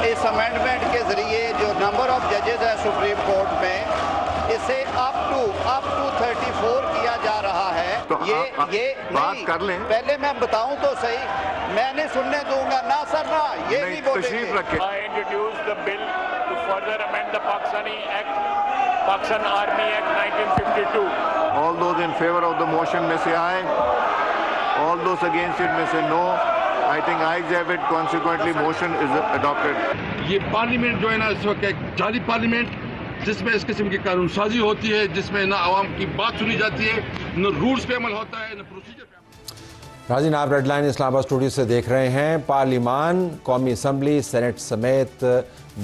اس amendment کے ذریعے جو نمبر آف ججز ہے سپریم کورٹ میں اسے اپ ٹو 34 کیا جا رہا ہے. یہ بات کر لیں, پہلے میں بتاؤں تو صحیح, میں نہیں سننے دوں گا. نہ سر نہ, یہ نہیں بولیں گے. I introduced the bill to further amend the Pakistani Act, Pakistan Army Act 1952. all those in favor of the motion may say aye, all those against it may say no. I think ayes have it, consequently motion is adopted. یہ parliament جو ہے نا اس وقت ایک جعلی parliament جس میں اس قسم کی قانون سازی ہوتی ہے, جس میں نہ عوام کی بات سنی جاتی ہے, نہ رولز پہ عمل ہوتا ہے, نہ پروسیجر پہ عمل. ناظرین, آپ ریڈ لائن اسلام آباد اسٹوڈیو سے دیکھ رہے ہیں. پارلیمان, قومی اسمبلی, سینٹ سمیت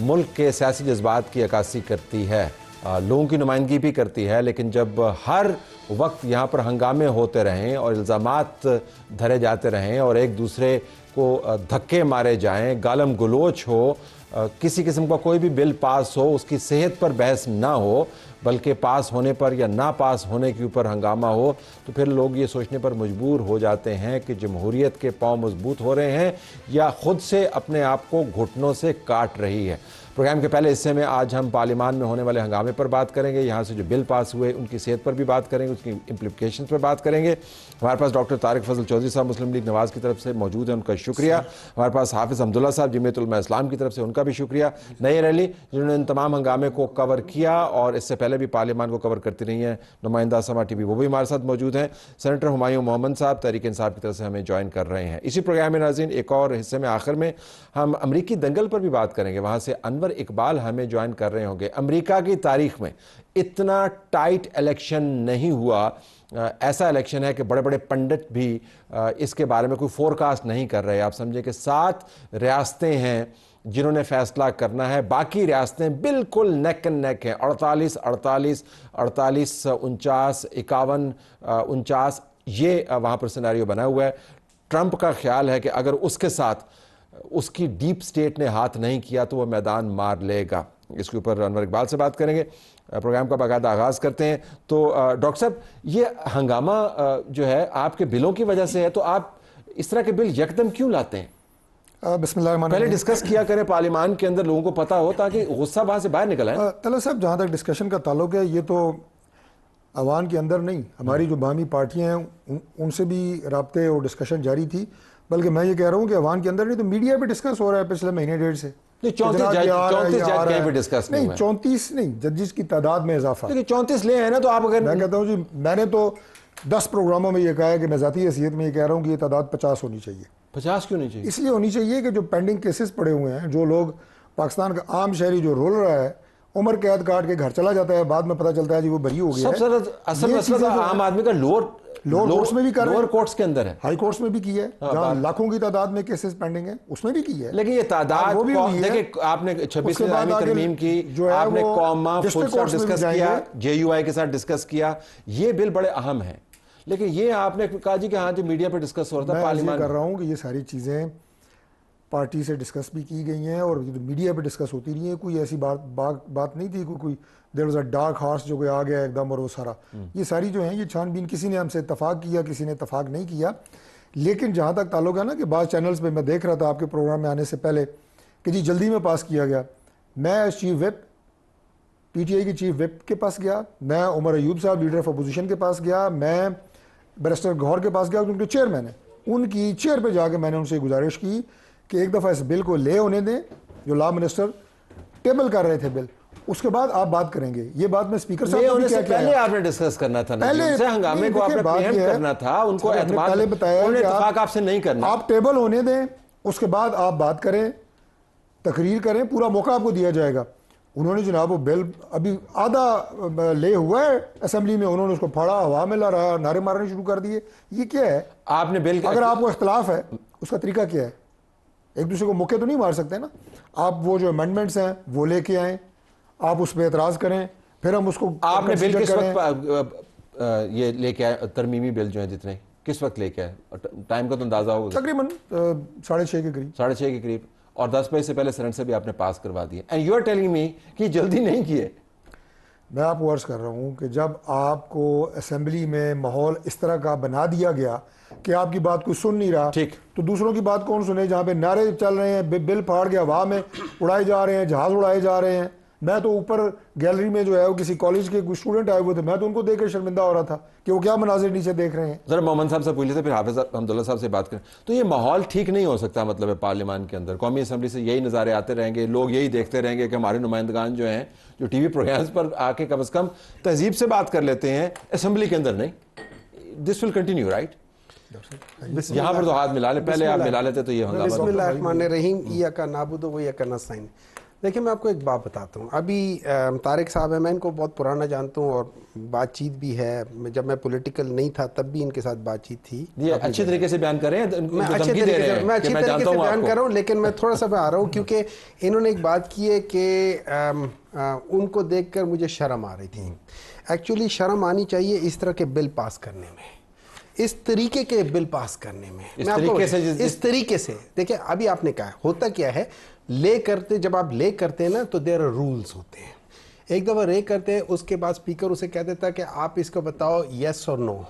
ملک کے سیاسی جذبات کی عکاسی کرتی ہے, لوگوں کی نمائندگی بھی کرتی ہے, لیکن جب ہر وقت یہاں پر ہنگامے ہوتے رہیں اور الزامات دھرے جاتے رہیں اور ایک دوسرے کو دھکے مارے جائیں, گالم گلوچ ہو, کسی قسم کا کوئی بھی بل پاس ہو اس کی صحت پر بحث نہ ہو بلکہ پاس ہونے پر یا نہ پاس ہونے کے اوپر ہنگامہ ہو, تو پھر لوگ یہ سوچنے پر مجبور ہو جاتے ہیں کہ جمہوریت کے پاؤں مضبوط ہو رہے ہیں یا خود سے اپنے آپ کو گھٹنوں سے کاٹ رہی ہے. پروگرام کے پہلے حصے میں آج ہم پارلیمان میں ہونے والے ہنگامے پر بات کریں گے, یہاں سے جو بل پاس ہوئے ان کی صحت پر بھی بات کریں گے, اس کی امپلیکیشنز پر بات کریں گے. ہمارے پاس ڈاکٹر طارق فضل چودھری صاحب مسلم لیگ نواز کی طرف سے موجود ہیں, ان کا شکریہ. ہمارے پاس حافظ حمداللہ صاحب جمعیت علماء اسلام کی طرف سے, ان کا بھی شکریہ. نئی ریلی جنہوں نے ان تمام ہنگامے کو کور کیا اور اس سے پہلے بھی پارلیمان کو کور کرتی رہی ہیں, نمائندہ سما ٹی وی, وہ بھی ہمارے ساتھ موجود ہیں. سینیٹر ہمایوں محمد صاحب تحریک انصاف کی طرف سے ہمیں جوائن کر رہے ہیں. اسی پروگرام میں ناظرین ایک اور حصے میں آخر میں ہم امریکی دنگل پر بھی بات کریں گے, وہاں سے انور اقبال ہمیں جوائن کر رہے ہوں گے. امریکہ کی تاریخ میں اتنا ٹائٹ الیکشن نہیں ہوا, ایسا الیکشن ہے کہ بڑے بڑے پنڈت بھی اس کے بارے میں کوئی فورکاسٹ نہیں کر رہے. آپ سمجھیں کہ 7 ریاستیں ہیں جنہوں نے فیصلہ کرنا ہے, باقی ریاستیں بالکل نیک اینڈ نیک ہیں, 48 48 48 49 51 49, یہ وہاں پر سیناریو بنا ہوا ہے. ٹرمپ کا خیال ہے کہ اگر اس کے ساتھ اس کی ڈیپ سٹیٹ نے ہاتھ نہیں کیا تو وہ میدان مار لے گا. اس کے اوپر انور اقبال سے بات کریں گے. پروگرام کا باقاعدہ آغاز کرتے ہیں. تو ڈاکٹر صاحب, یہ ہنگامہ جو ہے آپ کے بلوں کی وجہ سے ہے, تو آپ اس طرح کے بل یکدم کیوں لاتے ہیں؟ بسم اللہ الرحمن پہلے الرحیم. ڈسکس کیا کریں پارلیمان کے اندر, لوگوں کو پتہ ہو تاکہ غصہ وہاں سے باہر نکل آئے. طلعت صاحب, جہاں تک ڈسکشن کا تعلق ہے, یہ تو عوام کے اندر نہیں, ہماری جو باہمی پارٹیاں ہیں ان سے بھی رابطے اور ڈسکشن جاری تھی. بلکہ میں یہ کہہ رہا ہوں کہ عوام کے اندر نہیں تو میڈیا پہ ڈسکس ہو رہا ہے پچھلے مہینے ڈیڑھ سے. 34 نہیں, 34 نہیں, ججز کی تعداد میں اضافہ. 34 لے ہیں نا, تو آپ اگر میں کہتا ہوں جی, میں نے تو 10 پروگراموں میں یہ کہا ہے کہ میں ذاتی حیثیت میں یہ کہہ رہا ہوں کہ یہ تعداد 50 ہونی چاہیے. 50 کیوں نہیں چاہیے؟ اس لیے ہونی چاہیے کہ جو پینڈنگ کیسز پڑے ہوئے ہیں, جو لوگ پاکستان کا عام شہری جو رول رہا ہے, عمر قید کاٹ کے گھر چلا جاتا ہے, بعد میں پتہ چلتا ہے جی وہ بری ہو گیا ہے. سب سے اصل مسئلہ عام آدمی کا لوور کورٹس میں بھی کر رہے ہیں, لوور کورٹس کے اندر ہے, ہائی کورٹس میں بھی کی ہے, جہاں لاکھوں کی تعداد میں کیسز پینڈنگ ہیں اس میں بھی کی ہے. لیکن یہ تعداد دیکھیں, آپ نے 26 ترمیم کی, آپ نے قوما فوڈ سے ڈسکس کیا, JUI کے ساتھ ڈسکس کیا, یہ بل بڑے اہم ہیں. لیکن یہ آپ نے کہا جی کہ ہاں جو میڈیا پہ ڈسکس ہو رہا تھا, پارلیمان کر رہا ہوں کہ یہ ساری چیزیں پارٹی سے ڈسکس بھی کی گئی ہیں اور میڈیا پہ ڈسکس ہوتی رہی ہیں. کوئی ایسی بات نہیں تھی کوئی there was a dark horse جو کوئی آ گیا ایک دم اور وہ سارا. یہ ساری جو ہیں یہ چھان بین, کسی نے ہم سے اتفاق کیا, کسی نے اتفاق نہیں کیا. لیکن جہاں تک تعلق ہے نا کہ بعض چینلز پہ میں دیکھ رہا تھا آپ کے پروگرام میں آنے سے پہلے کہ جی جلدی میں پاس کیا گیا. میں چیف وپ PTI کی چیف وپ کے پاس گیا, میں عمر ایوب صاحب لیڈر آف اپوزیشن کے پاس گیا, میں بیرسٹر گوہر کے پاس گیا, ان کے چیئرمین ہیں, ان کی چیئر پہ جا کے میں نے ان سے گزارش کی کہ ایک دفعہ اس بل کو لے ہونے دیں جو لا منسٹر ٹیبل کر رہے تھے بل, اس کے بعد آپ بات کریں گے. یہ بات میں اسپیکر صاحب کو بھی کیا پہلے آپ نے ڈسکس کرنا تھا, پہلے ہنگامے کو آپ نے پریمپٹ کرنا تھا, ان کو پہلے بتایا کہ اتفاق آپ سے نہیں کرنا, آپ ٹیبل ہونے دیں, اس کے بعد آپ بات کریں, تقریر کریں, پورا موقع آپ کو دیا جائے گا. انہوں نے جناب وہ بل ابھی آدھا لے ہوا ہے اسمبلی میں, انہوں نے اس کو پھاڑا, ہوا میں لا رہا, نعرے مارنے شروع کر دیے. یہ کیا ہے؟ آپ نے بل, اگر آپ کو اختلاف ہے اس کا طریقہ کیا ہے؟ ایک دوسرے کو موقع تو نہیں مار سکتے نا. آپ وہ جو امینڈمنٹس ہیں وہ لے کے آئیں, آپ اس پہ اعتراض کریں, پھر ہم اس کو. آپ نے بل کس وقت یہ لے کے آئے, ترمیمی بل جو ہیں جتنے, کس وقت لے کے آئے؟ ٹائم کا تو اندازہ ہوگا. تقریباً 6:30 کے قریب. 6:30 کے قریب, اور 10 بجے سے پہلے سینٹ سے بھی آپ نے پاس کروا دیا. And you are telling me کہ جلدی نہیں کیے. میں آپ کو عرض کر رہا ہوں کہ جب آپ کو اسمبلی میں ماحول اس طرح کا بنا دیا گیا کہ آپ کی بات کوئی سن نہیں رہا, ٹھیک, تو دوسروں کی بات کون سنے؟ جہاں پہ نعرے چل رہے ہیں, بل پھاڑ گیا ہوا میں, اڑائے جا رہے ہیں, جہاز اڑائے جا رہے ہیں. میں تو اوپر گیلری میں جو ہے وہ کسی کالج کے کچھ اسٹوڈنٹ آئے ہوئے تھے, میں تو ان کو دیکھ کر شرمندہ ہو رہا تھا کہ وہ کیا مناظر نیچے دیکھ رہے ہیں. ذرا محمد صاحب سے پوچھ لیتے پھر حافظ حمداللہ صاحب سے بات کریں. تو یہ ماحول ٹھیک نہیں ہو سکتا مطلب ہے پارلیمان کے اندر, قومی اسمبلی سے یہی نظارے آتے رہیں گے, لوگ یہی دیکھتے رہیں گے کہ ہمارے نمائندگان جو ہیں جو ٹی وی پروگرامز پر آ کے کم از کم تہذیب سے بات کر لیتے ہیں, اسمبلی کے اندر نہیں. دس ول کنٹینیو رائٹ. یہاں پر تو ہاتھ ملا لے, پہلے آپ ملا لیتے تو یہ ہنگامہ. بسم اللہ الرحمن الرحیم. ایاک نعبد و ایاک نستعین. دیکھیں میں آپ کو ایک بات بتاتا ہوں. ابھی طارق صاحب ہیں, میں ان کو بہت پرانا جانتا ہوں اور بات چیت بھی ہے. جب میں پولیٹیکل نہیں تھا تب بھی ان کے ساتھ بات چیت تھی. یہ اچھے طریقے سے بیان کریں, میں اچھے طریقے سے بیان کر رہا ہوں, لیکن میں تھوڑا سا میں آ رہا ہوں کیونکہ انہوں نے ایک بات کی ہے کہ ان کو دیکھ کر مجھے شرم آ رہی تھی. ایکچولی شرم آنی چاہیے اس طرح کے بل پاس کرنے میں, اس طریقے کے بل پاس کرنے میں. اس طریقے سے دیکھیں, ابھی آپ نے کہا ہوتا کیا ہے, لے کرتے جب آپ لے کرتے ہیں نا تو دیر آر رولز ہوتے ہیں. ایک دفعہ لے کرتے ہیں, اس کے بعد اسپیکر اسے کہہ دیتا ہے کہ آپ اس کو بتاؤ یس اور نو.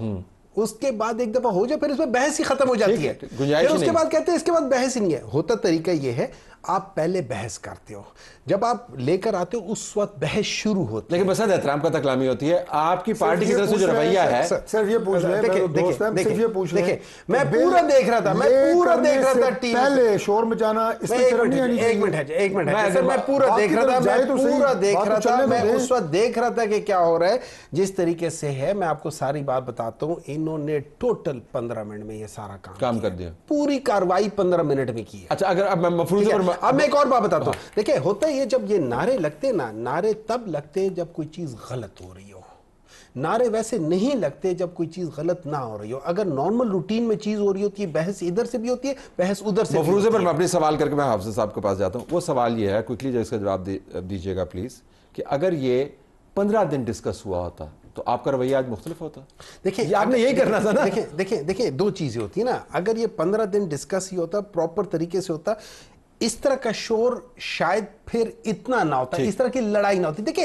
اس کے بعد ایک دفعہ ہو جائے پھر اس میں بحث ہی ختم ہو جاتی ہے. پھر اس کے بعد کہتے ہیں اس کے بعد بحث ہی نہیں ہے. ہوتا طریقہ یہ ہے, آپ پہلے بحث کرتے ہو, جب آپ لے کر آتے ہو اس وقت بحث شروع ہوتی ہے. لیکن بس احترام کا تکلامی ہوتی ہے. آپ کی پارٹی کی طرف سے جو رویہ ہے, صرف یہ پوچھ لیں, دیکھیں میں پورا دیکھ رہا تھا, میں پورا دیکھ رہا تھا ٹی وی پہلے شور مچانا اس میں شرم نہیں آنی چاہیے. ایک منٹ میں پورا دیکھ رہا تھا, میں پورا دیکھ رہا تھا, میں اس وقت دیکھ رہا تھا کہ کیا ہو رہا ہے. جس طریقے سے ہے میں آپ کو ساری بات بتاتا ہوں. انہوں نے ٹوٹل 15 منٹ میں یہ سارا کام کر دیا, پوری کاروائی 15 منٹ میں کی ہے. اچھا اگر اب میں مفروض اب میں ایک اور بات بتاتا ہوں. دیکھیں ہوتا یہ جب یہ نعرے لگتے نا, نعرے تب لگتے جب کوئی چیز غلط ہو رہی ہو. نعرے ویسے نہیں لگتے جب کوئی چیز غلط نہ ہو رہی ہو. اگر نارمل روٹین میں چیز ہو رہی ہوتی ہے, بحث ادھر سے بھی ہوتی ہے, بحث ادھر سے. مفروضے پر میں اپنی سوال کر کے میں حافظ صاحب کے پاس جاتا ہوں. وہ سوال یہ ہے, کوئکلی جو اس کا جواب دیجیے گا پلیز, کہ اگر یہ 15 دن ڈسکس ہوا ہوتا تو آپ کا رویہ آج مختلف ہوتا. دیکھیں آپ نے یہی کرنا تھا نا. دیکھیں دو چیزیں ہوتی ہیں نا. اگر یہ 15 دن ڈسکس ہی ہوتا, پراپر طریقے سے ہوتا, اس طرح کا شور شاید پھر اتنا نہ ہوتا, اس طرح کی لڑائی نہ ہوتی. دیکھیں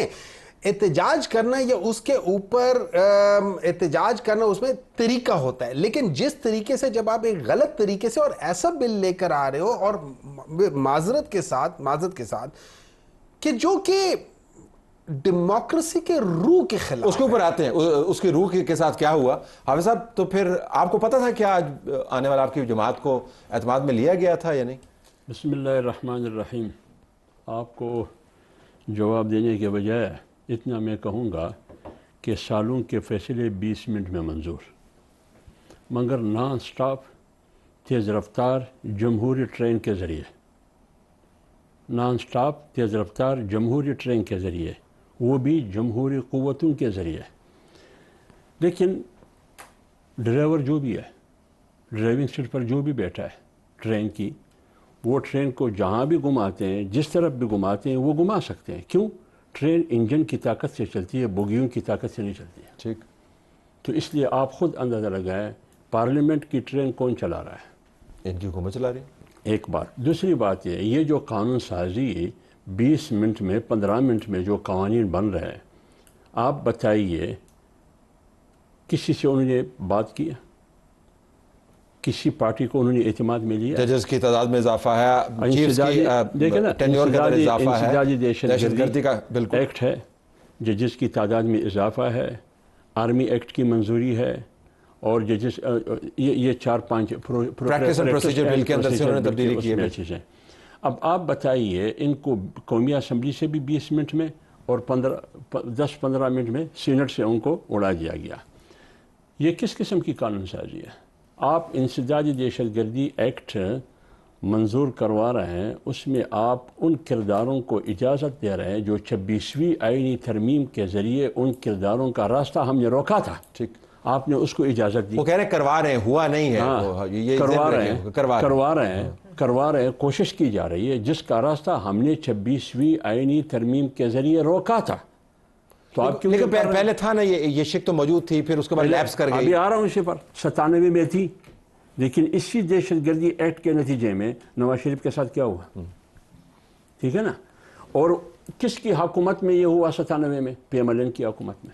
احتجاج کرنا یا اس کے اوپر احتجاج کرنا اس میں طریقہ ہوتا ہے, لیکن جس طریقے سے جب آپ ایک غلط طریقے سے اور ایسا بل لے کر آ رہے ہو اور معذرت کے ساتھ کہ جو کہ ڈیموکریسی کے روح کے خلاف, اس کے اوپر آتے ہیں, اس کی روح کے ساتھ کیا ہوا حافظ صاحب. تو پھر آپ کو پتا تھا کیا آنے والا آپ کی جماعت کو اعتماد میں لیا گیا تھا یا نہیں؟ بسم اللہ الرحمن الرحیم. آپ کو جواب دینے کے بجائے اتنا میں کہوں گا کہ سالوں کے فیصلے 20 منٹ میں منظور, مگر نان سٹاپ تیز رفتار جمہوری ٹرین کے ذریعے, نان سٹاپ تیز رفتار جمہوری ٹرین کے ذریعے, وہ بھی جمہوری قوتوں کے ذریعے. لیکن ڈرائیور جو بھی ہے, ڈرائیونگ سیٹ پر جو بھی بیٹھا ہے ٹرین کی, وہ ٹرین کو جہاں بھی گھماتے ہیں, جس طرف بھی گھماتے ہیں, وہ گھما سکتے ہیں. کیوں؟ ٹرین انجن کی طاقت سے چلتی ہے, بوگیوں کی طاقت سے نہیں چلتی ہے. ٹھیک. تو اس لیے آپ خود اندازہ لگائیں پارلیمنٹ کی ٹرین کون چلا رہا ہے؟ ان کی حکومت چلا رہی ہے. ایک بات. دوسری بات یہ جو قانون سازی 20 منٹ میں 15 منٹ میں جو قوانین بن رہے ہیں, آپ بتائیے کسی سے انہوں نے بات کیا, کسی پارٹی کو انہوں نے اعتماد میں لیا؟ ججز کی تعداد میں اضافہ ہے, چیفز کی ٹینیور کے اندر اضافہ ہے, انسدادی دہشت گردی کا بالکل ایکٹ ہے, ججز کی تعداد میں اضافہ ہے, آرمی ایکٹ کی منظوری ہے, اور ججز یہ 4-5 پریکٹس اینڈ پروسیجر بل کے اندر سے انہوں نے تبدیلی کی ہے. اب آپ بتائیے ان کو قومی اسمبلی سے بھی 20 منٹ میں اور 10-15 منٹ میں سینٹ سے ان کو اڑا دیا گیا. یہ کس قسم کی قانون سازی ہے؟ آپ انسدادی دہشت گردی ایکٹ منظور کروا رہے ہیں, اس میں آپ ان کرداروں کو اجازت دے رہے ہیں جو 26ویں آئینی ترمیم کے ذریعے ان کرداروں کا راستہ ہم نے روکا تھا. ٹھیک. آپ نے اس کو اجازت دی. وہ کہہ رہے ہیں کروا رہے ہیں, ہوا نہیں ہے. کروا رہے ہیں, کوشش کی جا رہی ہے, جس کا راستہ ہم نے 26ویں آئینی ترمیم کے ذریعے روکا تھا. تو آپ کیوں؟ لیکن پہلے تھا نا یہ شک تو موجود تھی, پھر اس کے بعد لیپس کر گئی. ابھی آ رہا ہوں اسی پر. 97 میں تھی, لیکن اسی دہشت گردی ایکٹ کے نتیجے میں نواز شریف کے ساتھ کیا ہوا؟ ٹھیک ہے نا. اور کس کی حکومت میں یہ ہوا 97 میں؟ پی ایم ایل این کی حکومت میں.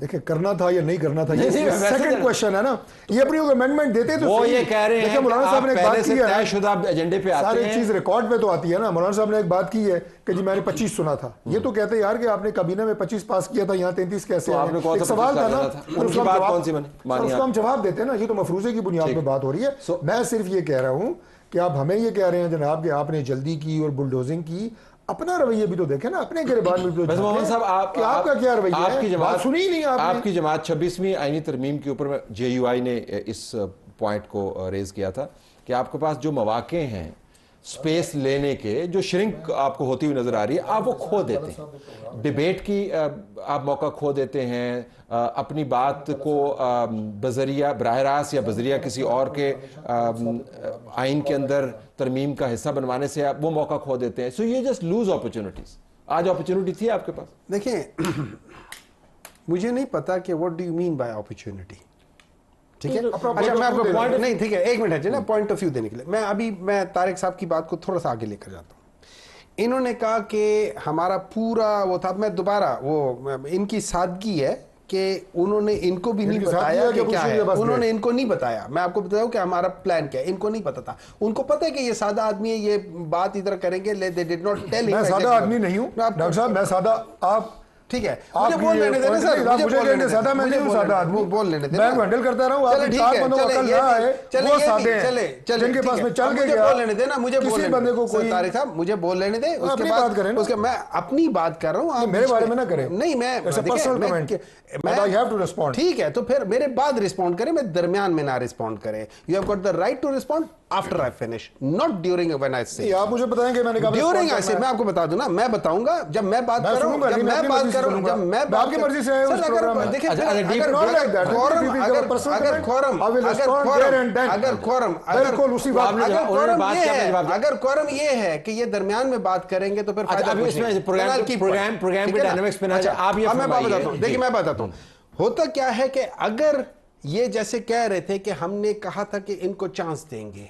دیکھیں کرنا تھا یا نہیں کرنا تھا، یہ سیکنڈ کوشچن ہے نا. یہ اپنی امینڈمنٹ دیتے تو وہ یہ کہہ رہے ہیں مولانا صاحب نے ایک بات کی ہے، طے شدہ ایجنڈے پہ آتے ہیں، ساری چیز ریکارڈ پہ تو آتی ہے نا. مولانا صاحب نے ایک بات کی ہے کہ جی میں نے 25 سنا تھا. یہ تو کہتے ہیں یار کہ آپ نے کابینہ میں 25 پاس کیا تھا، یہاں 33 کیسے آئے؟ ایک سوال تھا نا، اس کو ہم جواب دیتے ہیں نا. یہ تو مفروضے کی بنیاد پہ بات ہو رہی ہے. میں صرف یہ کہہ رہا ہوں کہ آپ ہمیں یہ کہہ رہے ہیں جناب کہ آپ نے جلدی کی اور بلڈوزنگ کی. اپنا رویہ بھی تو دیکھیں نا، اپنے گریبان میں بھی تو محمد صاحب آپ کا کیا رویہ ہے؟ آپ کی جماعت سنی ہی نہیں آپ کی جماعت 26ویں آئینی ترمیم کے اوپر جے یو آئی نے اس پوائنٹ کو ریز کیا تھا کہ آپ کے پاس جو مواقع ہیں سپیس لینے کے، جو شرنک آپ کو ہوتی ہوئی نظر آ رہی ہے، آپ وہ کھو دیتے ہیں. ڈیبیٹ کی آپ موقع کھو دیتے ہیں، اپنی بات کو بذریعہ براہ راست یا بذریعہ کسی اور کے آئین کے اندر ترمیم کا حصہ بنوانے سے آپ وہ موقع کھو دیتے ہیں. سو یہ جسٹ لوز اپرچونٹیز. آج اپرچونٹی تھی آپ کے پاس. دیکھیں مجھے نہیں پتا کہ what do you mean by opportunity. ٹھیک ہے، اچھا میں آپ کو پوائنٹ نہیں، ٹھیک ہے ایک منٹ ہے نا پوائنٹ آف ویو دینے کے لیے. میں طارق صاحب کی بات کو تھوڑا سا آگے لے کر جاتا ہوں. انہوں نے کہا کہ ہمارا پورا وہ تھا، میں دوبارہ وہ ان کی سادگی ہے کہ انہوں نے ان کو بھی نہیں بتایا کہ کیا ہے، انہوں نے ان کو نہیں بتایا. میں آپ کو بتاؤں کہ ہمارا پلان کیا ہے، ان کو نہیں پتا تھا. ان کو پتا ہے کہ یہ سادہ آدمی ہے، یہ بات ادھر کریں گے. they did not tell him. میں سادہ آدمی نہیں ہوں ڈاکٹر صاحب، میں سادہ آپ ٹھیک ہے مجھے بول لینے دیں سر، مجھے بول لینے دیں، میں نہیں ہوں سادہ آدمی، بول لینے دیں، میں ہینڈل کرتا رہا ہوں. آپ کی چار بندوں کو عقل نہ آئے وہ سادے ہیں جن کے پاس میں چل کے گیا. بول لینے دیں نا، مجھے کسی بندے کو کوئی طارق صاحب مجھے بول لینے دیں. اس کے بات کریں، اس کے میں اپنی بات کر رہا ہوں، آپ میرے بارے میں نہ کریں. نہیں میں I have to respond. ٹھیک ہے تو پھر میرے بعد رسپونڈ کریں، میں درمیان میں نہ رسپونڈ کریں. You have got the right to respond after I finish, not during when I say. آپ مجھے بتائیں کہ میں نے کہا during I say. میں آپ کو بتا دوں نا، میں بتاؤں گا جب میں بات کر رہا ہوں، جب میں بات کر رہا ہوں، جب میں آپ کی مرضی سے ہے اس پروگرام میں. دیکھیں اگر کورم یہ ہے کہ یہ درمیان میں بات کریں گے تو پھر دیکھیے میں بتاتا ہوں ہوتا کیا ہے کہ اگر یہ جیسے کہہ رہے تھے کہ ہم نے کہا تھا کہ ان کو چانس دیں گے،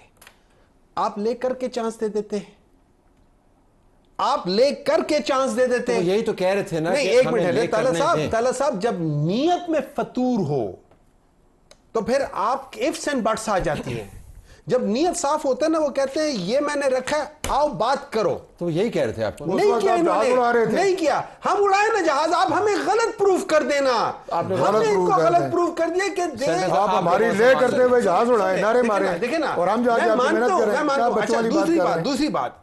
آپ لے کر کے چانس دے دیتے، آپ لے کر کے چانس دے دیتے. یہی تو کہہ رہے تھے نا. نہیں ایک منٹ ہے طلعت صاحب، جب نیت میں فطور ہو تو پھر آپ ifs and buts آ جاتی ہیں. جب نیت صاف ہوتا ہے نا، وہ کہتے ہیں یہ میں نے رکھا ہے، آؤ بات کرو. تو یہی کہہ رہے تھے آپ کو. نہیں کیا انہوں نے، نہیں کیا. ہم اڑائے نا جہاز، آپ ہمیں غلط پروف کر دینا. ہم نے ان کو غلط پروف کر دیا کہ آپ ہماری لے کرتے ہوئے جہاز اڑائے، نعرے مارے. دیکھیں نا، اور ہم جا کے محنت کریں. دوسری بات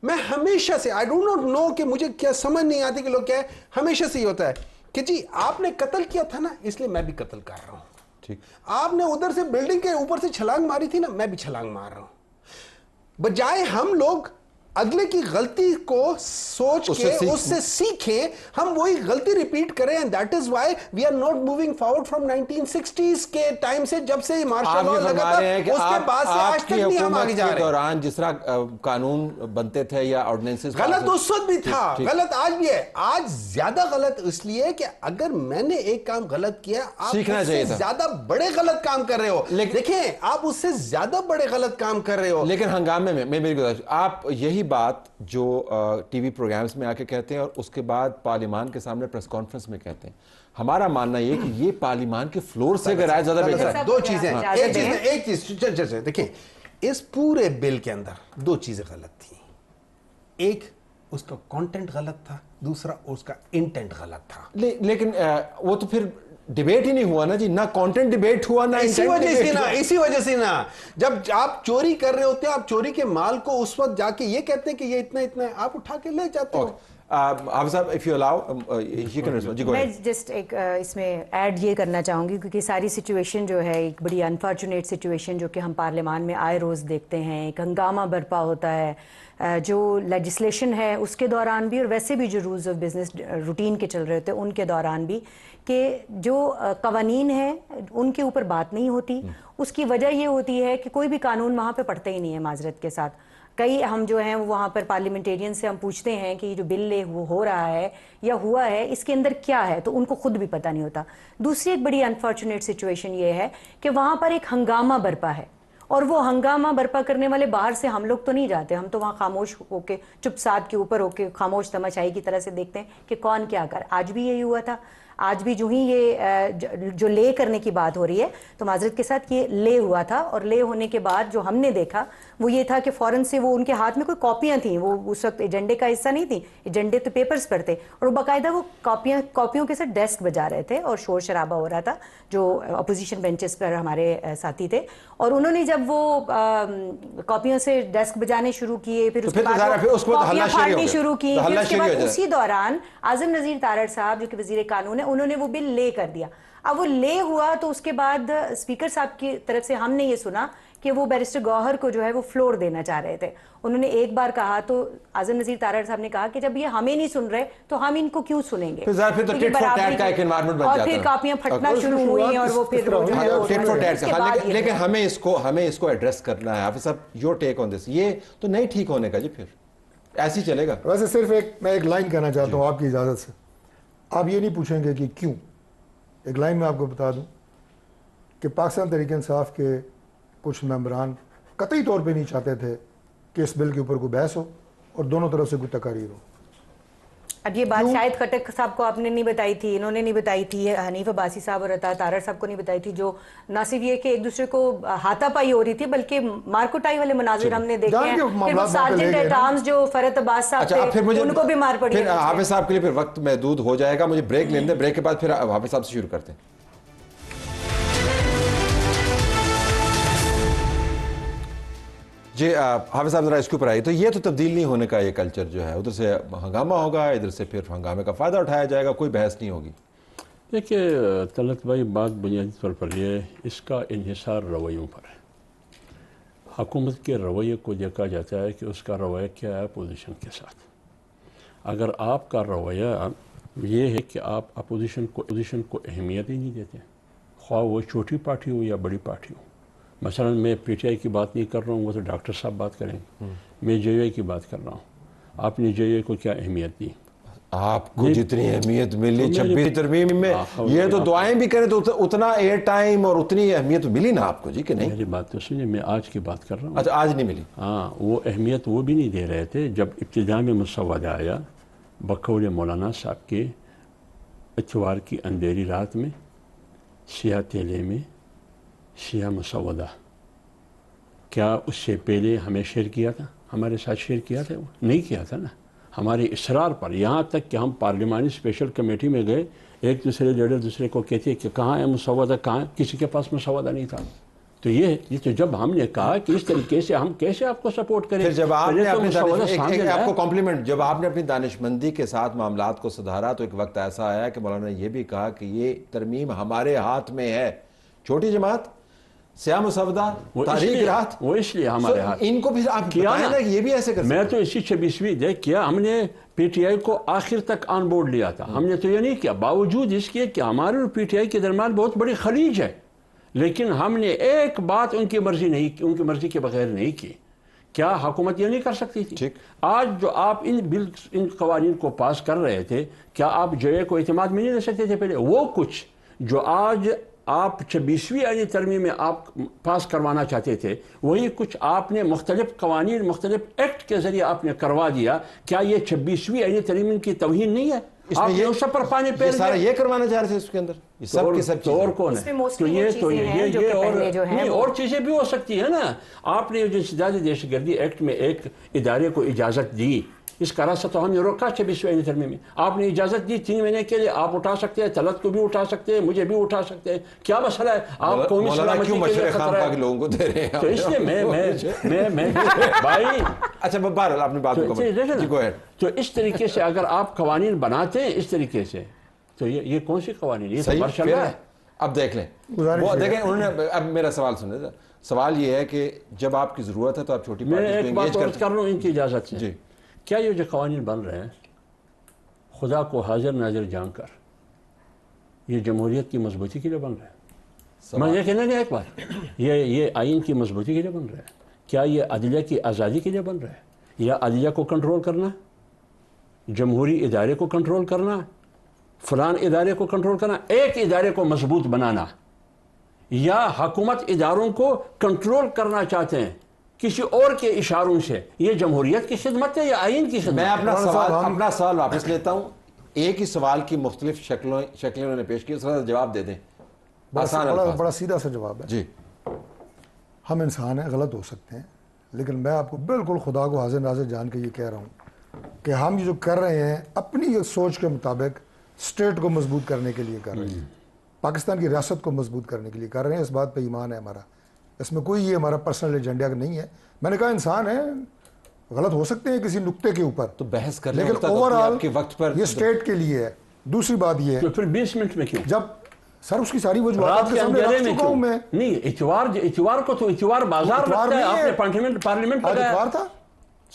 میں ہمیشہ سے I do not know کہ مجھے کیا سمجھ نہیں آتی کہ لوگ کیا ہے، ہمیشہ سے یہ ہوتا ہے کہ جی آپ نے قتل کیا تھا نا، اس لیے میں بھی قتل کر رہا ہوں. آپ نے ادھر سے بلڈنگ کے اوپر سے چھلانگ ماری تھی نا، میں بھی چھلانگ مار رہا ہوں. بجائے ہم لوگ اگلے کی غلطی کو سوچ کے اس سے سیکھیں، ہم وہی غلطی ریپیٹ کریں. and that is why we are not moving forward from 1960s کے ٹائم سے، جب سے مارشل لاء لگا تھا اس کے بعد سے آج تک نہیں ہم آگے جا رہے ہیں. دوران جس طرح قانون بنتے تھے یا آرڈیننسز، غلط اس وقت بھی تھا، غلط آج بھی ہے. آج زیادہ غلط اس لیے کہ اگر میں نے ایک کام غلط کیا، آپ اس سے زیادہ بڑے غلط کام کر رہے ہو. دیکھیں آپ اس سے زیادہ بڑے غلط کام کر رہے ہو. لیکن ہنگامے میں میری گزارش، آپ یہی بات جو ٹی وی پروگرامز میں آ کے کہتے ہیں اور اس کے بعد پارلیمان کے سامنے پریس کانفرنس میں کہتے ہیں، ہمارا ماننا یہ کہ یہ پارلیمان کے فلور سے اگر آئے زیادہ بہتر ہے. دو چیزیں، ایک چیز دیکھیں، اس پورے بل کے اندر دو چیزیں غلط تھیں. ایک اس کا کانٹینٹ غلط تھا، دوسرا اس کا انٹینٹ غلط تھا. لیکن وہ تو پھر ڈیبیٹ ہی نہیں ہوا نا جی، نہ کانٹینٹ ڈیبیٹ ہوا نہ اسی وجہ سے نا جب آپ چوری کر رہے ہوتے ہیں، آپ چوری کے مال کو اس وقت جا کے یہ کہتے ہیں کہ یہ اتنا اتنا ہے، آپ اٹھا کے لے جاتے ہو. حافظ صاحب if you allow you can respond. میں جسٹ ایک اس میں ایڈ یہ کرنا چاہوں گی کیونکہ ساری سچویشن جو ہے ایک بڑی انفارچونیٹ سچویشن جو کہ ہم پارلیمان میں آئے روز دیکھتے ہیں، ایک ہنگامہ برپا ہوتا ہے جو لیجسلیشن ہے اس کے دوران بھی، اور ویسے بھی جو رولز آف بزنس روٹین کے چل رہے ہوتے ہیں ان کے دوران بھی، کہ جو قوانین ہیں ان کے اوپر بات نہیں ہوتی. اس کی وجہ یہ ہوتی ہے کہ کوئی بھی قانون وہاں پہ پڑھتے ہی نہیں ہے معذرت کے ساتھ. کئی ہم جو ہیں وہاں پر پارلیمنٹیرین سے ہم پوچھتے ہیں کہ یہ جو بل ہو رہا ہے یا ہوا ہے اس کے اندر کیا ہے، تو ان کو خود بھی پتہ نہیں ہوتا. دوسری ایک بڑی انفارچونیٹ سچویشن یہ ہے کہ وہاں پر ایک ہنگامہ برپا ہے، اور وہ ہنگامہ برپا کرنے والے باہر سے ہم لوگ تو نہیں جاتے، ہم تو وہاں خاموش ہو کے چپ سادھ کے اوپر ہو کے خاموش تماشائی کی طرح سے دیکھتے ہیں کہ کون کیا کر. آج بھی یہی ہوا تھا. آج بھی جو ہی یہ جو لے کرنے کی بات ہو رہی ہے تو معذرت کے ساتھ یہ لے ہوا تھا، اور لے ہونے کے بعد جو ہم نے دیکھا وہ یہ تھا کہ فوراً سے وہ ان کے ہاتھ میں کوئی کاپیاں تھیں، وہ اس وقت ایجنڈے کا حصہ نہیں تھیں، ایجنڈے تو پیپرز پر تھے، اور وہ باقاعدہ وہ کاپیوں کے ساتھ ڈیسک بجا رہے تھے اور شور شرابہ ہو رہا تھا جو اپوزیشن بینچز پر ہمارے ساتھی تھے، اور انہوں نے جب وہ کاپیوں سے ڈیسک بجانے شروع کیے، پھر اس کے بعد کاپیاں پھاڑنی شروع کی، پھر اس کے بعد اسی دوران اعظم نذیر تارڑ صاحب جو کہ وزیر قانون ہیں انہوں نے وہ بل لے کر دیا۔ اب وہ لے ہوا تو اس کے بعد اسپیکر صاحب کی طرف سے ہم نے یہ سنا کہ وہ بیرسٹر گوہر کو جو ہے وہ فلور دینا چاہ رہے تھے۔ انہوں نے ایک بار کہا تو اعظم نذیر تارڑ صاحب نے کہا کہ جب یہ ہمیں نہیں سن رہے تو ہم ان کو کیوں سنیں گے، پھر تو ٹیٹ فور ٹیٹ کا ایک انوائرمنٹ بن جاتا ہے، اور پھر کاپیاں پھٹنا شروع ہوئی اور وہ پھر ٹیٹ فور ٹیٹ کا۔ لیکن ہمیں اس کو ایڈریس کرنا ہے۔ حافظ صاحب یور ٹیک آن دس، یہ تو نہیں ٹھیک ہونے کا جی، پھر ایسے ہی چلے گا۔ ویسے صرف میں ایک لائن کہنا چاہتا ہوں آپ کی اجازت سے، آپ یہ نہیں پوچھیں گے کہ کیوں، ایک لائن میں آپ کو بتا دوں کہ پاکستان تحریک انصاف کے کچھ ممبران قطعی طور پہ نہیں چاہتے تھے کہ اس بل کے اوپر کوئی بحث ہو اور دونوں طرف سے کوئی تقاریر ہو۔ اب یہ بات شاید خٹک صاحب کو آپ نے نہیں بتائی تھی، انہوں نے نہیں بتائی تھی، حنیف عباسی صاحب اور عطا تارڑ صاحب کو نہیں بتائی تھی، جو نہ صرف یہ کہ ایک دوسرے کو ہاتھا پائی ہو رہی تھی بلکہ مار کٹائی والے مناظر ہم نے دیکھے ہیں، پھر وہ سارجنٹ ایٹ آرمز جو فرحت عباس صاحب تھے ان کو بھی مار پڑی۔ پھر حافظ صاحب کے لیے پھر وقت محدود ہو جائے گا، مجھے بریک لینے دیں، بریک کے بعد پھر حافظ صاحب سے شروع کرتے ہیں۔ جی حافظ صاحب ذرا اس کے اوپر آئیے، تو یہ تو تبدیل نہیں ہونے کا یہ کلچر جو ہے، ادھر سے ہنگامہ ہوگا، ادھر سے پھر ہنگامے کا فائدہ اٹھایا جائے گا، کوئی بحث نہیں ہوگی۔ دیکھیے طلعت بھائی، بات بنیادی طور پر یہ اس کا انحصار رویوں پر ہے۔ حکومت کے رویے کو دیکھا جاتا ہے کہ اس کا رویہ کیا ہے اپوزیشن کے ساتھ۔ اگر آپ کا رویہ یہ ہے کہ آپ اپوزیشن کو اہمیت ہی نہیں دیتے، خواہ وہ چھوٹی پارٹی ہو یا بڑی پارٹی ہو، مثلا میں پی ٹی آئی کی بات نہیں کر رہا ہوں، وہ تو ڈاکٹر صاحب بات کریں گے، میں جے یو آئی کی بات کر رہا ہوں۔ آپ نے جے یو آئی کو کیا اہمیت دی؟ آپ کو جتنی اہمیت ملی 26 ترمیم میں، یہ تو دعائیں بھی کریں تو اتنا ایئر ٹائم اور اتنی اہمیت ملی نا آپ کو جی کہ نہیں؟ میری بات تو سنیے، میں آج کی بات کر رہا ہوں۔ اچھا آج نہیں ملی؟ ہاں، وہ اہمیت وہ بھی نہیں دے رہے تھے جب ابتدا میں مسودہ آیا بقول مولانا صاحب کے، اتوار کی اندھیری رات میں سیاہ تیلے میں سیاہ مسودہ، کیا اس سے پہلے ہمیں شیئر کیا تھا؟ ہمارے ساتھ شیئر کیا تھا؟ وہ نہیں کیا تھا نا، ہمارے اصرار پر، یہاں تک کہ ہم پارلیمانی اسپیشل کمیٹی میں گئے، ایک دوسرے لیڈر دوسرے کو کہتے کہ کہاں ہے مسودہ، کہاں، کسی کے پاس مسودہ نہیں تھا۔ تو یہ تو جب ہم نے کہا کہ اس طریقے سے ہم کیسے آپ کو سپورٹ کریں، پھر جب آپ نے آپ کو کمپلیمنٹ، جب آپ نے اپنی دانشمندی کے ساتھ معاملات کو سدھارا تو ایک وقت ایسا آیا کہ مولانا نے یہ بھی کہا کہ یہ ترمیم ہمارے ہاتھ میں ہے، چھوٹی جماعت، سیاہ مسودہ، تاریخ رات، وہ اس لیے ہمارے ہاتھ ان کو بھی آپ بتائیں نا کہ یہ بھی ایسے کر سکتے ہیں۔ میں تو اسی 26ویں دیکھ کیا، ہم نے پی ٹی آئی کو آخر تک آن بورڈ لیا تھا، ہم نے تو یہ نہیں کیا، باوجود اس کے کہ ہمارے اور پی ٹی آئی کے درمیان بہت بڑی خلیج ہے، لیکن ہم نے ایک بات ان کی مرضی کے بغیر نہیں کی۔ کیا حکومت یہ نہیں کر سکتی تھی؟ آج جو آپ ان قوانین کو پاس کر رہے تھے، کیا آپ جے کو اعتماد میں نہیں لے سکتے تھے پہلے؟ وہ کچھ جو آج آپ 26ویں آئینی ترمیم میں آپ پاس کروانا چاہتے تھے، وہی کچھ آپ نے مختلف قوانین، مختلف ایکٹ کے ذریعے آپ نے کروا دیا۔ کیا یہ 26ویں آئینی ترمیم کی توہین نہیں ہے؟ آپ نے اس پر پانی پیر سارا یہ کروانا چاہ رہے تھے اس کے اندر، سب کی سب چیزیں، اور کون ہے؟ تو یہ اور چیزیں بھی ہو سکتی ہے نا۔ آپ نے جو انسداد دہشت گردی ایکٹ میں ایک ادارے کو اجازت دی، اس کا راستہ تو ہم نے روکا 26ویں آئینی ترمیم میں، آپ نے اجازت دی 3 مہینے کے لیے، آپ اٹھا سکتے ہیں، طلعت کو بھی اٹھا سکتے ہیں، مجھے بھی اٹھا سکتے ہیں، کیا مسئلہ ہے؟ آپ قومی سلامتی کے لیے خطرہ ہے لوگوں کو دے رہے ہیں، تو اس لیے میں بھائی، اچھا بہرحال آپ نے بات کو، تو اس طریقے سے اگر آپ قوانین بناتے ہیں اس طریقے سے، تو یہ کون سی قوانین؟ یہ تو چل رہا ہے۔ اب دیکھ لیں، وہ دیکھیں انہوں نے، اب میرا سوال سنیں، سوال یہ ہے کہ جب آپ کی ضرورت ہے تو آپ چھوٹی پارٹیز کو انگیج کرتے ہیں۔ میں ایک بات کر رہا ہوں ان کی اجازت سے، جی، کیا یہ جو قوانین بن رہے ہیں خدا کو حاضر ناظر جان کر یہ جمہوریت کی مضبوطی کے لیے بن رہے ہیں؟ میں یہ کہنا نہیں ایک بار، یہ آئین کی مضبوطی کے لیے بن رہے ہیں؟ کیا یہ عدلیہ کی آزادی کے لیے بن رہے ہیں؟ یا عدلیہ کو کنٹرول کرنا، جمہوری ادارے کو کنٹرول کرنا، فلان ادارے کو کنٹرول کرنا، ایک ادارے کو مضبوط بنانا، یا حکومت اداروں کو کنٹرول کرنا چاہتے ہیں کسی اور کے اشاروں سے؟ یہ جمہوریت کی خدمت ہے یا آئین کی خدمت؟ میں اپنا سوال واپس لیتا ہوں، ایک ہی سوال کی مختلف شکلیں انہوں نے پیش کی, اس کا جواب دے دیں. آسان الفاظ. بڑا سیدھا سا جواب ہے. جی, ہم انسان ہیں, غلط ہو سکتے ہیں, لیکن میں آپ کو بالکل خدا کو حاضر ناظر جان کے یہ کہہ رہا ہوں کہ ہم یہ جو کر رہے ہیں اپنی سوچ کے مطابق اسٹیٹ کو مضبوط کرنے کے لیے کر رہے ہیں, پاکستان کی ریاست کو مضبوط کرنے کے لیے کر رہے ہیں. اس بات پہ ایمان ہے ہمارا, اس میں کوئی یہ ہمارا پرسنل ایجنڈا نہیں ہے. میں نے کہا انسان ہے, غلط ہو سکتے ہیں کسی نقطے کے اوپر, تو بحث کر لیکن اوور آل یہ اسٹیٹ کے لیے ہے. دوسری بات یہ ہے, تو پھر 20 منٹ میں کیوں؟ جب سر اس کی ساری وجوہات آپ کے سامنے رکھ چکا ہوں میں. نہیں, اتوار کو تو اتوار بازار لگتا ہے, آپ نے پارلیمنٹ اتوار تھا.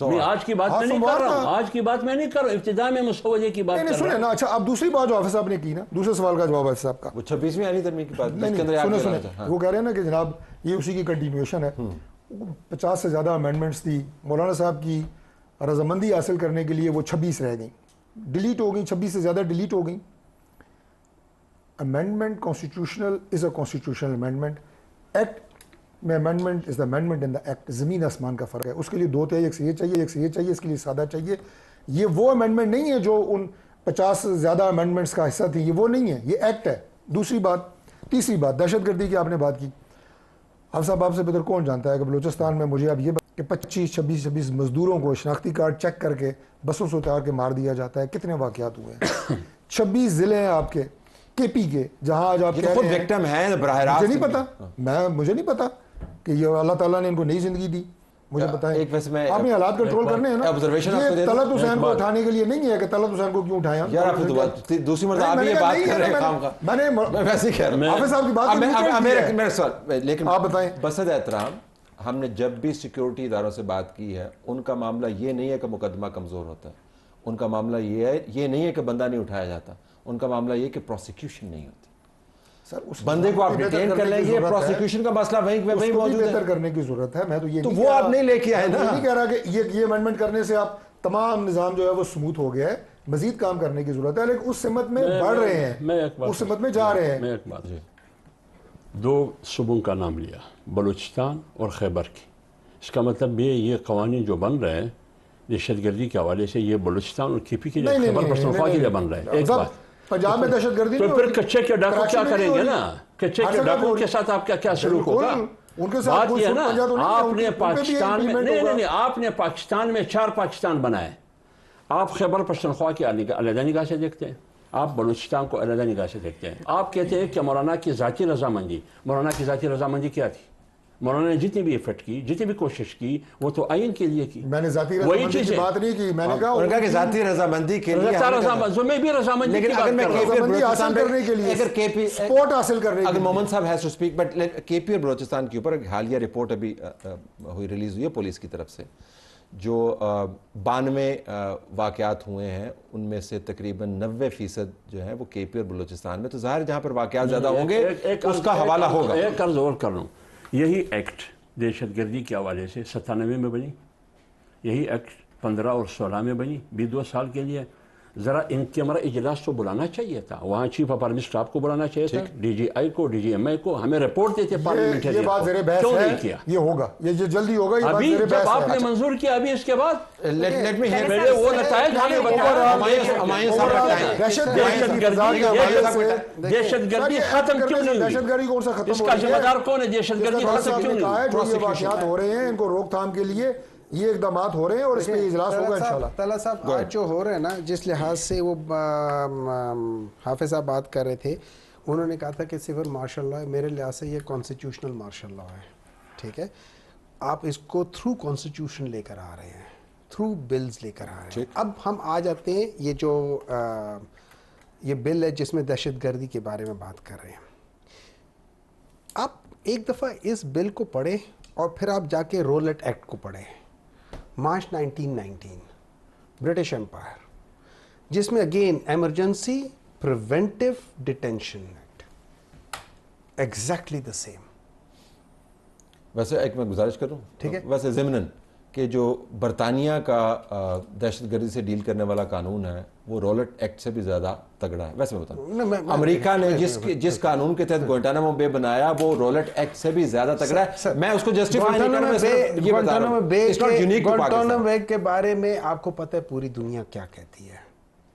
نہیں, آج کی بات میں نہیں کر رہا ہوں, آج کی بات میں نہیں کر رہا ہوں, ابتدا میں مسودے کی بات کر رہا ہوں. سنیں نا, اچھا اب دوسری بات جو حافظ صاحب نے کی نا, دوسرے سوال کا جواب حافظ صاحب کا, وہ 26ویں آئینی ترمیم کی بات, سنیں وہ کہہ رہے ہیں نا کہ جناب یہ اسی کی کنٹینیوشن ہے. 50 سے زیادہ امینڈمنٹس تھی, مولانا صاحب کی رضامندی حاصل کرنے کے لیے وہ 26 رہ گئیں, ڈیلیٹ ہو گئیں, 26 سے زیادہ ڈیلیٹ ہو گئیں. امینڈمنٹ کانسٹیٹیوشنل از اے کانسٹیٹیوشنل امینڈمنٹ. ایکٹ میں amendment is the amendment in the act, زمین آسمان کا فرق ہے. اس کے لیے 2 تہائی, ایک سے یہ چاہیے, ایک سے یہ چاہیے, اس کے لیے سادہ چاہیے. یہ وہ امینڈمنٹ نہیں ہے جو ان 50 سے زیادہ امینڈمنٹس کا حصہ تھی, یہ وہ نہیں ہے, یہ ایکٹ ہے. دوسری بات. تیسری بات, دہشت گردی کی آپ نے بات کی. اب صاحب آپ سے بہتر کون جانتا ہے کہ بلوچستان میں مجھے اب یہ کہ 25-26 مزدوروں کو شناختی کارڈ چیک کر کے بسوں سے اتار کے مار دیا جاتا ہے. کتنے واقعات ہوئے ہیں؟ 26 ضلع ہیں آپ کے کے پی کے, جہاں آج آپ کہہ رہے ہیں وکٹم ہیں براہ راست. مجھے نہیں پتا, مجھے نہیں پتا کہ یہ اللہ تعالیٰ نے ان کو نئی زندگی دی. مجھے بتائیں, آپ نے حالات کنٹرول کرنے ہیں نا. یہ طلعت حسین کو اٹھانے کے لیے نہیں ہے کہ طلعت حسین کو کیوں اٹھایا. دوسری مرتبہ آپ یہ بات کر رہے ہیں خام کا, میں ویسے ہی کہہ رہا ہوں. حافظ صاحب کی بات میرا سوال, لیکن آپ بتائیں. بسد احترام, ہم نے جب بھی سیکیورٹی اداروں سے بات کی ہے, ان کا معاملہ یہ نہیں ہے کہ مقدمہ کمزور ہوتا ہے, ان کا معاملہ یہ نہیں ہے کہ بندہ نہیں اٹھایا جاتا, ان کا معاملہ یہ کہ پروسیکیوشن نہیں ہوتی. بندے کو آپ ڈیٹین کر لیں, یہ پروسیکیوشن کا مسئلہ وہیں موجود ہے. بہتر کرنے کی ضرورت ہے. میں تو یہ تو وہ آپ نہیں لے کے آئے نا. میں نہیں کہہ رہا کہ یہ امینڈمنٹ کرنے سے آپ تمام نظام جو ہے وہ سموتھ ہو گیا ہے, مزید کام کرنے کی ضرورت ہے, لیکن اس سمت میں بڑھ رہے ہیں, اس سمت میں جا رہے ہیں. میں ایک بات, 2 صوبوں کا نام لیا, بلوچستان اور خیبر کی. اس کا مطلب یہ قوانین جو بن رہے ہیں دہشت گردی کے حوالے سے, یہ بلوچستان اور کیپی کے لیے, خیبر پختونخوا کے لیے بن رہے ہیں. ایک بات, پنجاب میں دہشت گردی تو پھر کچے کے ڈاکو کیا کریں گے نا, کچے کے ڈاکو کے ساتھ آپ کیا سلوک ہوگا؟ بات یہ ہے نا, آپ نے پاکستان میں نہیں, آپ نے پاکستان میں 4 پاکستان بنائے. آپ خیبر پختونخوا کی علیحدہ نگاہ سے دیکھتے ہیں, آپ بلوچستان کو علیحدہ نگاہ سے دیکھتے ہیں. آپ کہتے ہیں کہ مولانا کی ذاتی رضامندی, مولانا کی ذاتی رضامندی کیا تھی؟ مولانا نے جتنی بھی ایفرٹ کی, جتنی بھی کوشش کی, وہ تو آئین کے لیے کی. میں نے ذاتی رضامندی کی بات نہیں کی, میں نے کہا کہ ذاتی رضامندی کے لیے, میں بھی رضامندی کی بات کر رہا ہوں, حاصل کرنے کے لیے, اگر کے پی سپورٹ حاصل کرنے کے لیے. اگر محمد صاحب ہیز ٹو اسپیک, بٹ کے پی اور بلوچستان کے اوپر ایک حالیہ رپورٹ ابھی ریلیز ہوئی ہے پولیس کی طرف سے, جو 92 واقعات ہوئے ہیں, ان میں سے تقریباً 90% جو ہیں وہ کے پی اور بلوچستان میں. تو ظاہر جہاں پر واقعات زیادہ ہوں گے اس کا حوالہ ہوگا. ایک عرض اور کر رہا ہوں, یہی ایکٹ دہشت گردی کے حوالے سے 97 میں بنی, یہی ایکٹ 15 اور 16 میں بنی, بھی 2 سال کے لیے. ذرا ان کے ہمارا اجلاس تو بلانا چاہیے تھا, وہاں چیف آف آرمی اسٹاف کو بلانا چاہیے تھا, ڈی جی آئی کو, ڈی جی ایم آئی کو, ہمیں رپورٹ دیتے پارلیمنٹ. یہ بات زیر بحث ہے, یہ ہوگا, یہ جلدی ہوگا. یہ ابھی جب آپ نے منظور کیا, ابھی اس کے بعد لیٹ می ہیئر پہلے وہ نتائج ہمیں بتایا. دہشت گردی ختم کیوں نہیں ہوئی؟ دہشت گردی کون سا ختم اس کا ذمہ دار کون ہے؟ دہشت گردی ختم کیوں نہیں ہوئی؟ جو یہ واقعات ہو رہے ہیں, ان کو روک تھام کے لیے یہ اقدامات ہو رہے ہیں, اور اس پہ اجلاس ہوگا انشاءاللہ. طلعت صاحب آج جو ہو رہے ہیں نا, جس لحاظ سے وہ حافظ صاحب بات کر رہے تھے, انہوں نے کہا تھا کہ سول مارشل لا ہے, میرے لحاظ سے یہ کانسٹیٹیوشنل مارشل لا ہے. ٹھیک ہے, آپ اس کو تھرو کانسٹیٹیوشن لے کر آ رہے ہیں, تھرو بلز لے کر آ رہے ہیں. اب ہم آ جاتے ہیں یہ جو یہ بل ہے جس میں دہشت گردی کے بارے میں بات کر رہے ہیں. آپ ایک دفعہ اس بل کو پڑھیں اور پھر آپ جا کے رولٹ ایکٹ کو پڑھیں, مارچ 1919 برٹش امپائر, جس میں again emergency preventive detention act, exactly the same. ویسے ایک میں گزارش کروں, ٹھیک ہے, ویسے ضمناً کہ جو برطانیہ کا دہشت گردی سے ڈیل کرنے والا قانون ہے وہ رولٹ ایکٹ سے بھی زیادہ تگڑا ہے. ویسے میں بتاؤں, امریکہ نے جس قانون کے تحت گوانٹانامو بے بنایا وہ رولٹ ایکٹ سے بھی زیادہ تگڑا ہے. میں اس کو جسٹیفائی نہیں کروں, میں یہ بتا رہا ہوں, گوانٹانامو بے کے بارے میں آپ کو پتہ ہے پوری دنیا کیا کہتی ہے.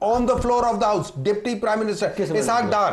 on the floor of the house. Deputy Prime Minister Ishaq Dar,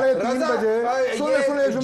3:30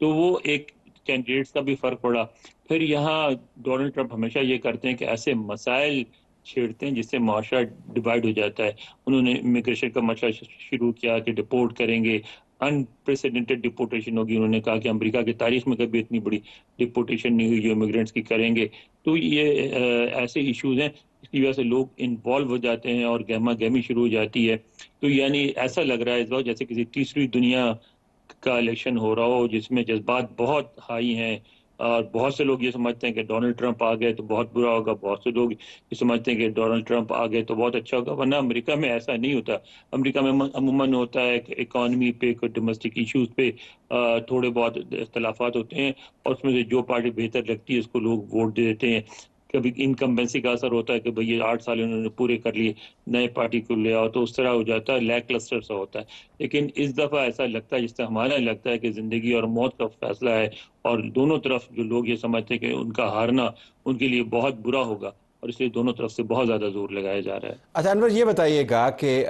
تو وہ ایک کینڈیڈیٹس کا بھی فرق پڑا. پھر یہاں ڈونلڈ ٹرمپ ہمیشہ یہ کرتے ہیں کہ ایسے مسائل چھیڑتے ہیں جس سے معاشرہ ڈیوائڈ ہو جاتا ہے. انہوں نے امیگریشن کا مسئلہ شروع کیا کہ ڈپورٹ کریں گے, انپریسیڈنٹڈ ڈپورٹیشن ہوگی. انہوں نے کہا کہ امریکہ کی تاریخ میں کبھی اتنی بڑی ڈپورٹیشن نہیں ہوئی جو امیگرینٹس کی کریں گے. تو یہ ایسے ایشوز ہیں اس کی وجہ سے لوگ انوالو ہو جاتے ہیں اور گہما گہمی شروع ہو جاتی ہے. تو یعنی ایسا لگ رہا ہے اس وقت جیسے کسی تیسری دنیا کا الیکشن ہو رہا ہو جس میں جذبات بہت ہائی ہیں, اور بہت سے لوگ یہ سمجھتے ہیں کہ ڈونلڈ ٹرمپ آ گئے تو بہت برا ہوگا, بہت سے لوگ یہ سمجھتے ہیں کہ ڈونلڈ ٹرمپ آ گئے تو بہت اچھا ہوگا. ورنہ امریکہ میں ایسا نہیں ہوتا. امریکہ میں عموماً ہوتا ہے کہ اکانومی پہ, ڈومیسٹک ایشوز پہ تھوڑے بہت اختلافات ہوتے ہیں, اور اس میں سے جو پارٹی بہتر لگتی ہے اس کو لوگ ووٹ دے دیتے ہیں. کبھی انکمبینسی کا اثر ہوتا ہے کہ بھئی یہ 8 سال انہوں نے پورے کر لیے, نئے پارٹی کو لے آؤ, تو اس طرح ہو جاتا ہے, لیک کلسٹر سا ہوتا ہے. لیکن اس دفعہ ایسا لگتا ہے جس طرح ہمارا لگتا ہے کہ زندگی اور موت کا فیصلہ ہے, اور دونوں طرف جو لوگ یہ سمجھتے ہیں کہ ان کا ہارنا ان کے لیے بہت برا ہوگا, اور اس لیے دونوں طرف سے بہت زیادہ زور لگایا جا رہا ہے. اچھا انور, یہ بتائیے گا کہ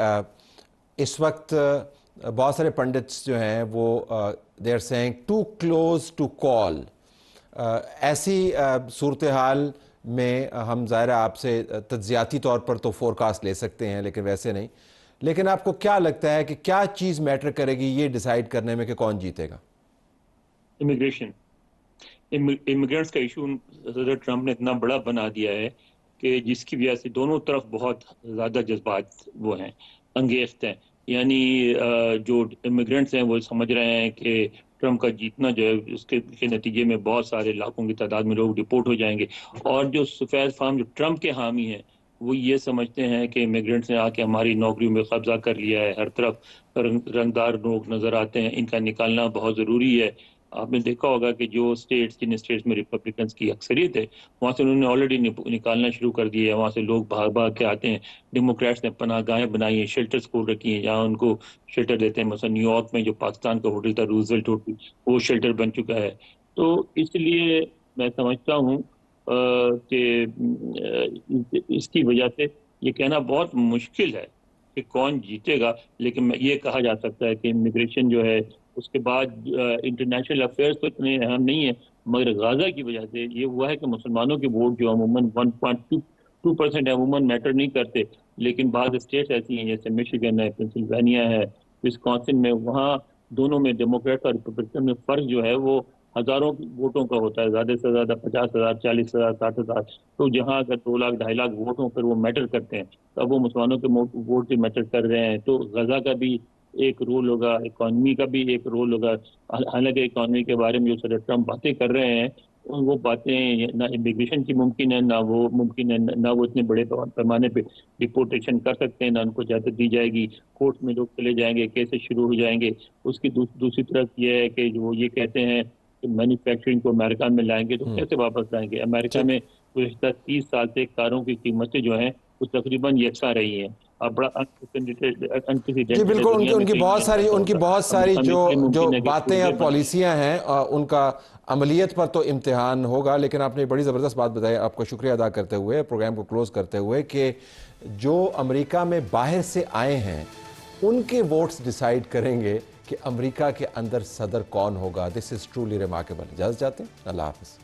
اس وقت بہت سارے پنڈتس جو ہیں وہ they are saying too close to call. ایسی صورتحال میں ہم ظاہر آپ سے تجزیاتی طور پر تو فورکاسٹ لے سکتے ہیں لیکن ویسے نہیں, لیکن آپ کو کیا لگتا ہے کہ کیا چیز میٹر کرے گی یہ ڈیسائیڈ کرنے میں کہ کون جیتے گا؟ امیگریشن. امیگرینٹس کا ایشو صدر ٹرمپ نے اتنا بڑا بنا دیا ہے کہ جس کی وجہ سے دونوں طرف بہت زیادہ جذبات وہ ہیں, انگیخت ہیں. یعنی جو امیگرینٹس ہیں وہ سمجھ رہے ہیں کہ ٹرمپ کا جیتنا جو ہے اس کے نتیجے میں بہت سارے لاکھوں کی تعداد میں لوگ ڈپورٹ ہو جائیں گے, اور جو سفید فام جو ٹرمپ کے حامی ہیں وہ یہ سمجھتے ہیں کہ امیگرینٹس نے آ کے ہماری نوکریوں میں قبضہ کر لیا ہے. ہر طرف رنگدار لوگ نظر آتے ہیں, ان کا نکالنا بہت ضروری ہے. آپ نے دیکھا ہوگا کہ جو جن اسٹیٹس میں ریپبلکنس کی اکثریت ہے وہاں سے انہوں نے آلریڈی نکالنا شروع کر دیا ہے. وہاں سے لوگ بھاگ بھاگ کے آتے ہیں. ڈیموکریٹس نے پناہ گاہیں بنائی ہیں, شیلٹرز کھول رکھی ہیں جہاں ان کو شیلٹر دیتے ہیں. مثلا نیو یارک میں جو پاکستان کا ہوٹل تھا روزویلٹ ہوٹل, وہ شیلٹر بن چکا ہے. تو اس لیے میں سمجھتا ہوں کہ اس کی وجہ سے یہ کہنا بہت مشکل ہے کہ کون جیتے گا, لیکن یہ کہا جا سکتا ہے کہ امیگریشن جو ہے اس کے بعد انٹرنیشنل افیئرس تو اتنے اہم نہیں ہیں, مگر غزہ کی وجہ سے یہ ہوا ہے کہ مسلمانوں کے ووٹ جو عموماً 1.2% عموماً میٹر نہیں کرتے, لیکن بعض اسٹیٹس ایسی ہیں جیسے میشیگن ہے, پینسلوینیا ہے, وسکانسن میں, وہاں دونوں میں ڈیموکریٹ اور ریپبلکن میں فرق جو ہے وہ ہزاروں ووٹوں کا ہوتا ہے, زیادہ سے زیادہ 50,000, 40,000, 60,000. تو جہاں اگر 2 لاکھ 2.5 لاکھ ووٹ ہوں پھر وہ میٹر کرتے ہیں, تب وہ مسلمانوں کے ووٹ بھی میٹر کر رہے ہیں. تو غزہ کا بھی ایک رول ہوگا, اکانومی کا بھی ایک رول ہوگا. حالانکہ اکانومی کے بارے میں جو صدر ٹرمپ باتیں کر رہے ہیں وہ باتیں نہ امیگریشن کی ممکن ہے, نہ وہ ممکن ہے, نہ وہ اتنے بڑے پیمانے پہ ڈپورٹیشن کر سکتے ہیں, نہ ان کو اجازت دی جائے گی. کورٹ میں لوگ چلے جائیں گے, کیسز شروع ہو جائیں گے. اس کی دوسری طرف یہ ہے کہ وہ یہ کہتے ہیں کہ مینوفیکچرنگ کو امریکہ میں لائیں گے, تو کیسے واپس لائیں گے؟ امریکہ میں گزشتہ 30 سال سے کاروں کی قیمتیں جو ہیں وہ تقریباً یکساں رہی ہیں. جی بالکل, ان کی بہت ساری جو باتیں اور پالیسیاں ہیں ان کا عملیت پر تو امتحان ہوگا. لیکن آپ نے بڑی زبردست بات بتائی, آپ کا شکریہ ادا کرتے ہوئے, پروگرام کو کلوز کرتے ہوئے, کہ جو امریکہ میں باہر سے آئے ہیں ان کے ووٹس ڈیسائیڈ کریں گے کہ امریکہ کے اندر صدر کون ہوگا. دس از ٹرولی ریمارکیبل. اجازت چاہتے ہیں, اللہ حافظ.